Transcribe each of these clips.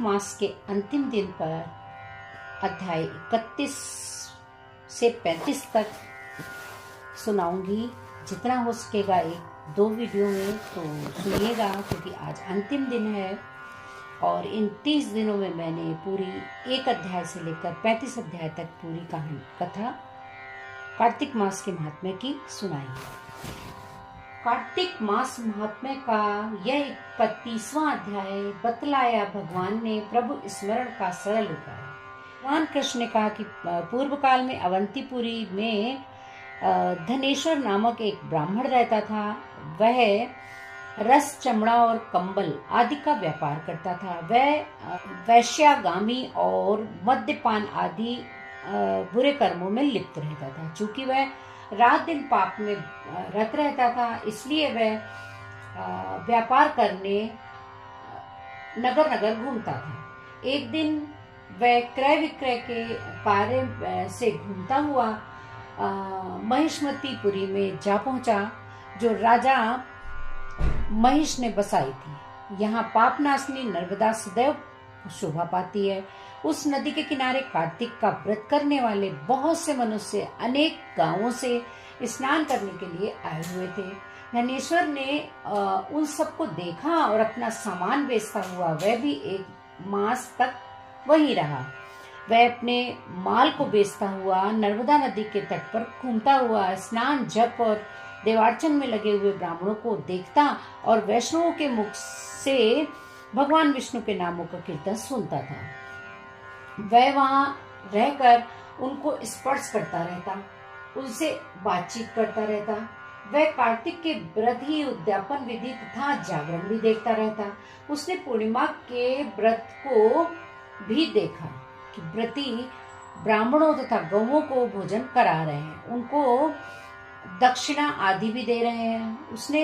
कार्तिक मास के अंतिम दिन पर अध्याय 31 से 35 तक सुनाऊंगी। जितना हो सकेगा एक दो वीडियो में तो सुनिएगा, क्योंकि आज अंतिम दिन है और इन 30 दिनों में मैंने पूरी एक अध्याय से लेकर 35 अध्याय तक पूरी कथा कार्तिक मास के महात्म्य की सुनाई है। कार्तिक मास महात्म्य का यह 31वां अध्याय बतलाया भगवान ने प्रभु स्मरण का सरल उपाय। भगवान कृष्ण ने कहा कि पूर्व काल में अवंतीपुरी में धनेश्वर नामक एक ब्राह्मण रहता था। वह रस, चमड़ा और कंबल आदि का व्यापार करता था। वह वैश्यागामी और मद्यपान आदि बुरे कर्मों में लिप्त रहता था। चूंकि वह रात दिन पाप में रत रहता था, इसलिए वह व्यापार करने नगर नगर घूमता था। एक दिन वह क्रय विक्रय के कार्य से घूमता हुआ महिष्मतीपुरी में जा पहुंचा, जो राजा महिष ने बसाई थी। यहाँ पापनाशनी नर्मदा सदैव शोभा पाती है। उस नदी के किनारे कार्तिक का व्रत करने वाले बहुत से मनुष्य अनेक गांवों से स्नान करने के लिए आए हुए थे। धनेश्वर ने उन सबको देखा और अपना सामान बेचता हुआ वह भी एक मास तक वहीं रहा। वह अपने माल को बेचता हुआ नर्मदा नदी के तट पर घूमता हुआ स्नान, जप और देवार्चन में लगे हुए ब्राह्मणों को देखता और वैष्णवों के मुख से भगवान विष्णु के नामों का कीर्तन सुनता था। वह वहां रहकर उनको स्पर्श करता रहता, उनसे बातचीत करता रहता। वह कार्तिक के व्रत ही उद्यापन विधि तथा जागरण भी देखता रहता। उसने पूर्णिमा के व्रत को भी देखा कि व्रती ब्राह्मणों तथा गौओं को भोजन करा रहे हैं, उनको दक्षिणा आदि भी दे रहे हैं। उसने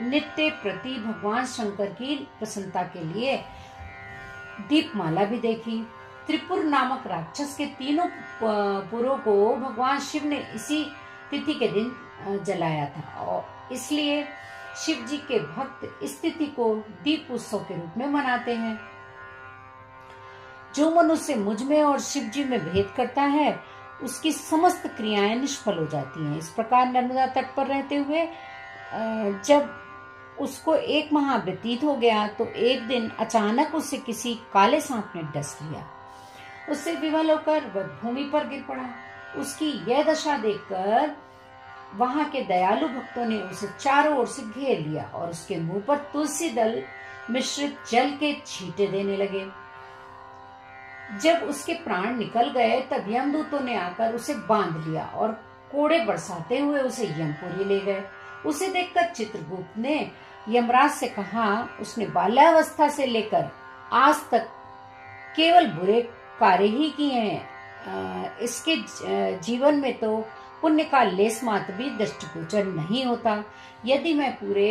नित्य प्रति भगवान शंकर की प्रसन्नता के लिए दीपमाला भी देखी। त्रिपुर नामक राक्षस के तीनों पुरों को भगवान शिव ने इसी तिथि के दिन जलाया था और इसलिए शिव जी के भक्त इस तिथि को दीप उत्सव के रूप में मनाते हैं। जो मनुष्य मुझ में और शिव जी में भेद करता है, उसकी समस्त क्रियाएं निष्फल हो जाती हैं। इस प्रकार नर्मदा तट पर रहते हुए जब उसको एक माह व्यतीत हो गया तो एक दिन अचानक उसे किसी काले सांप ने डस लिया। उससे विवल होकर वह भूमि पर गिर पड़ा। उसकी यह दशा देखकर वहां के दयालु भक्तों ने उसे चारों ओर से घेर लिया और उसके मुंह पर तुलसी दल मिश्रित जल के छींटे देने लगे। जब उसके प्राण निकल गए तब यमदूतों ने आकर उसे बांध लिया और कोड़े बरसाते हुए उसे यमपुरी ले गए। उसे देखकर चित्रगुप्त ने यमराज से कहा, उसने बाल्यावस्था से लेकर आज तक केवल बुरे कार्य ही किए हैं। इसके जीवन में तो पुण्य का लेस मात्र भी दृष्टिगोचर नहीं होता। यदि मैं पूरे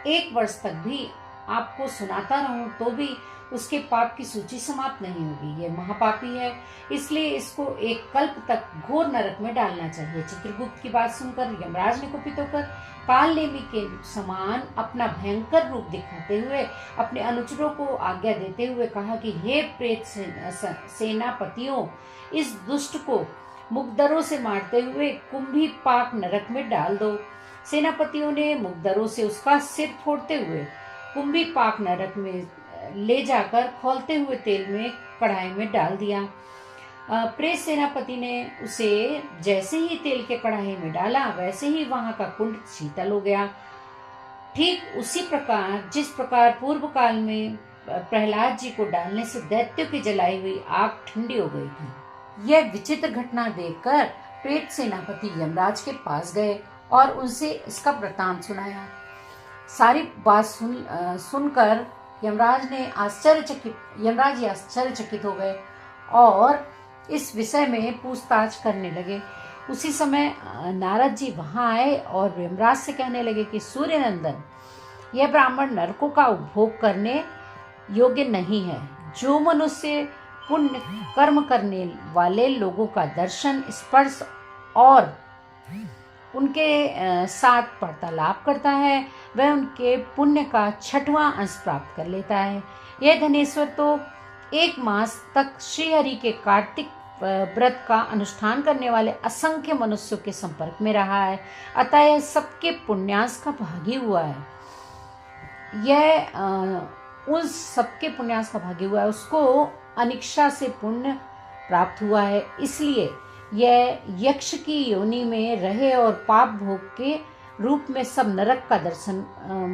1 वर्ष तक भी आपको सुनाता रहूं तो भी उसके पाप की सूची समाप्त नहीं होगी। यह महापापी है, इसलिए इसको एक कल्प तक घोर नरक में डालना चाहिए। चित्रगुप्त की बात सुनकर यमराज ने कुपित होकर काल नेमी के समान अपना भयंकर रूप दिखाते हुए अपने अनुचरों को आज्ञा देते हुए कहा कि हे प्रेत सेनापतियों, इस दुष्ट को मुकदरों से मारते हुए कुंभी पाक नरक में डाल दो। सेनापतियों ने मुकदरों से उसका सिर फोड़ते हुए कुंभी पाक नरक में ले जाकर खौलते हुए तेल में कढ़ाई में डाल दिया। प्रेत सेनापति ने उसे जैसे ही तेल के कढ़ाई में डाला, वैसे ही वहां का कुंड शीतल हो गया। ठीक उसी प्रकार जिस प्रकार पूर्व काल में प्रहलाद जी को डालने से दैत्यों की जलाई हुई आग ठंडी हो गई थी। यह विचित्र घटना देखकर प्रेत सेनापति यमराज के पास गए और उनसे इसका वृतांत सुनाया। सारी बात सुनकर यमराज आश्चर्यचकित हो गए और इस विषय में पूछताछ करने लगे। उसी समय नारद जी वहां आए और यमराज से कहने लगे कि सूर्य नंदन, यह ब्राह्मण नरकों का उपभोग करने योग्य नहीं है। जो मनुष्य पुण्य कर्म करने वाले लोगों का दर्शन, स्पर्श और उनके साथ वार्तालाप करता है, वह उनके पुण्य का 6वां अंश प्राप्त कर लेता है। यह धनेश्वर तो एक मास तक श्रीहरि के कार्तिक व्रत का अनुष्ठान करने वाले असंख्य मनुष्यों के संपर्क में रहा है, अतः यह सबके पुण्यास का भागी हुआ है। यह उस सबके पुण्यास का भागी हुआ है, उसको अनिक्षा से पुण्य प्राप्त हुआ है, इसलिए यह यक्ष की योनि में रहे और पाप भोग के रूप में सब नरक का दर्शन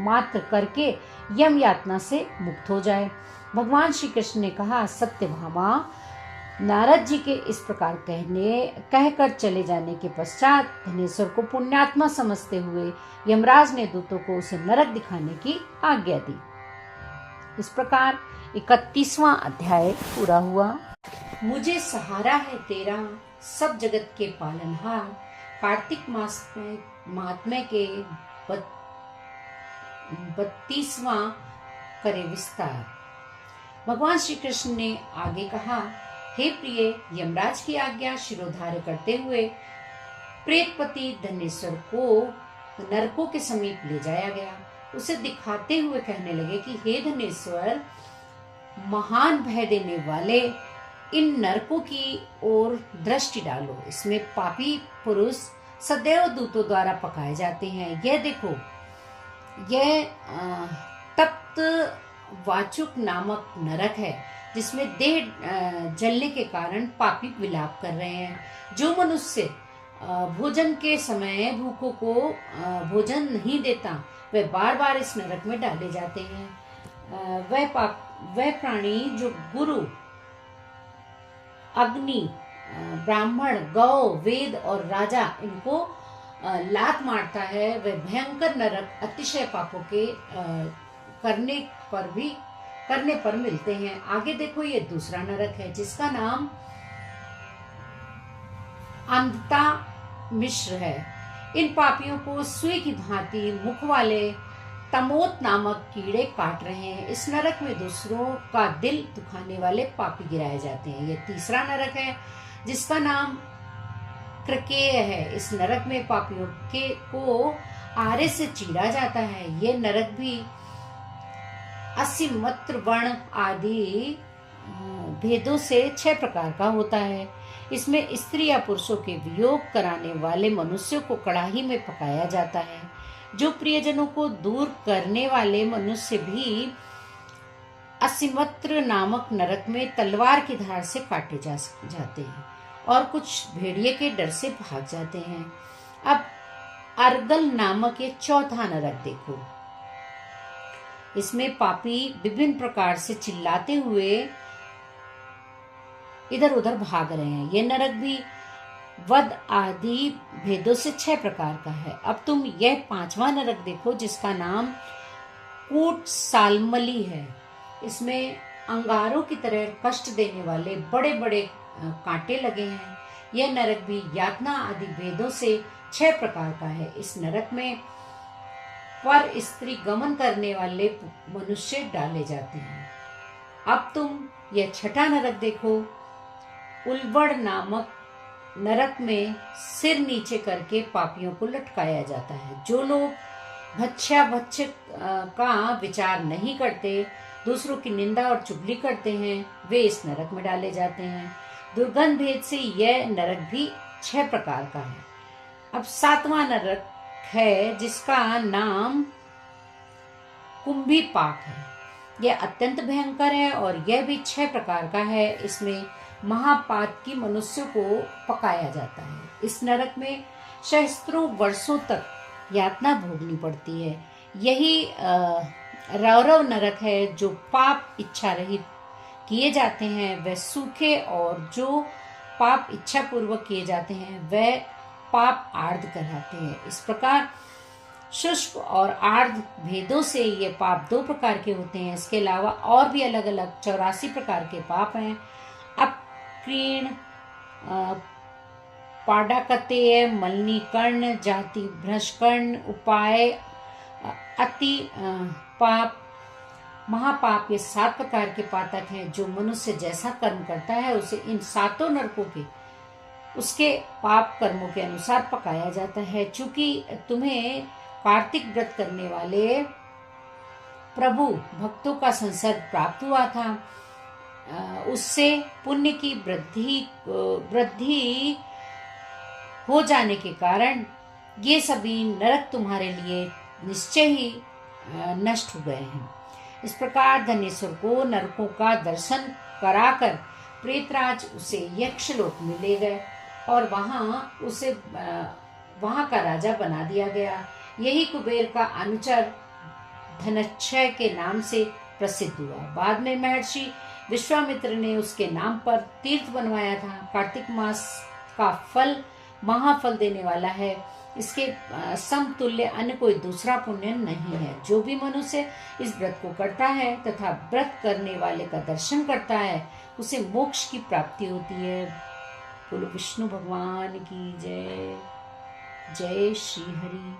मात्र करके यम यातना से मुक्त हो जाए। भगवान श्री कृष्ण ने कहा, सत्यभामा, नारद जी के इस प्रकार कहकर चले जाने के पश्चात धनेश्वर को पुण्यात्मा समझते हुए यमराज ने दूतों को उसे नरक दिखाने की आज्ञा दी। इस प्रकार 31वां अध्याय पूरा हुआ। मुझे सहारा है तेरा, सब जगत के पालनहार, कार्तिक मास में महात्म्य के 32वां करे विस्तार। भगवान श्री कृष्ण ने आगे कहा, हे प्रिय, यमराज की आज्ञा शिरोधार्य करते हुए प्रेतपति धनेश्वर को नरकों के समीप ले जाया गया। उसे दिखाते हुए कहने लगे कि हे धनेश्वर, महान भय देने वाले इन नरकों की ओर दृष्टि डालो। इसमें पापी पुरुष सदैव दूतों द्वारा पकाए जाते हैं। यह देखो, यह तप्त वाचुक नामक नरक है, जिसमें देह जलने के कारण पापी विलाप कर रहे हैं। जो मनुष्य भोजन के समय भूखों को भोजन नहीं देता, वे बार बार इस नरक में डाले जाते हैं। वह प्राणी जो गुरु, अग्नि, ब्राह्मण, गौ, वेद और राजा इनको लात मारता है, वह भयंकर नरक अतिशय पापों के करने पर मिलते हैं। आगे देखो, ये दूसरा नरक है जिसका नाम अंधता मिश्र है। इन पापियों को सुई की भांति मुख वाले तमोत नामक कीड़े काट रहे हैं। इस नरक में दूसरों का दिल दुखाने वाले पापी गिराए जाते हैं। यह तीसरा नरक है जिसका नाम क्रकेय है। इस नरक में पापियों को आरे से चीरा जाता है। यह नरक भी असीमत्र वर्ण आदि भेदों से 6 प्रकार का होता है। इसमें स्त्री या पुरुषों के वियोग कराने वाले मनुष्यों को कड़ाही में पकाया जाता है। जो प्रियजनों को दूर करने वाले मनुष्य भी असीमत्र नामक नरक में तलवार की धार से काटे जाते हैं और कुछ भेड़िए के डर से भाग जाते हैं। अब अर्गल नामक ये चौथा नरक देखो। इसमें पापी विभिन्न प्रकार से चिल्लाते हुए इधर उधर भाग रहे हैं। यह नरक भी वध आदि भेदों से 6 प्रकार का है। अब तुम यह 5वां नरक देखो जिसका नाम कूट सालमली है। इसमें अंगारों की तरह कष्ट देने वाले बड़े बड़े कांटे लगे हैं। यह नरक भी यातना आदि भेदों से 6 प्रकार का है। इस नरक में पर स्त्री गमन करने वाले मनुष्य डाले जाते हैं। अब तुम यह 6ठा नरक देखो। उल्बड़ नामक नरक में सिर नीचे करके पापियों को लटकाया जाता है। जो लोग भक्ष्य का विचार नहीं करते, दूसरों की निंदा और चुगली करते हैं, वे इस नरक में डाले जाते हैं। दुर्गंध भेद से यह नरक भी 6 प्रकार का है। अब 7वां नरक है जिसका नाम कुंभी पाक है। यह अत्यंत भयंकर है और यह भी 6 प्रकार का है। इसमें महापात की मनुष्यों को पकाया जाता है। इस नरक में सहस्त्रों वर्षों तक यातना भोगनी पड़ती है। यही रौरव नरक है। जो पाप इच्छा रहित किए जाते हैं वह सूखे, और जो पाप इच्छा पूर्वक किए जाते हैं वह पाप आर्ध कहलाते हैं। इस प्रकार शुष्क और आर्ध भेदों से ये पाप 2 प्रकार के होते हैं। इसके अलावा और भी अलग अलग 84 प्रकार के पाप हैं। अब क्रीण, पाडाकतेय, मलिनीकर्ण, जाति भ्रष्कर्ण, उपाय, अति पाप, महापाप, ये 7 प्रकार के पातक हैं। जो मनुष्य जैसा कर्म करता है उसे इन 7 नरकों के उसके पाप कर्मों के अनुसार पकाया जाता है। चूंकि तुम्हें कार्तिक व्रत करने वाले प्रभु भक्तों का संसर्ग प्राप्त हुआ था, उससे पुण्य की वृद्धि हो जाने के कारण ये सभी नरक तुम्हारे लिए निश्चय ही नष्ट हो गए हैं। इस प्रकार धनेश्वर को नरकों का दर्शन कराकर प्रेतराज उसे यक्षलोक में ले गए और वहां का राजा बना दिया गया। यही कुबेर का अनुचर धनक्षय के नाम से प्रसिद्ध हुआ। बाद में महर्षि विश्वामित्र ने उसके नाम पर तीर्थ बनवाया था। कार्तिक मास का फल महाफल देने वाला है। इसके समतुल्य अन्य कोई दूसरा पुण्य नहीं है। जो भी मनुष्य इस व्रत को करता है तथा व्रत करने वाले का दर्शन करता है उसे मोक्ष की प्राप्ति होती है। बोलो विष्णु भगवान की जय। जय श्री हरि।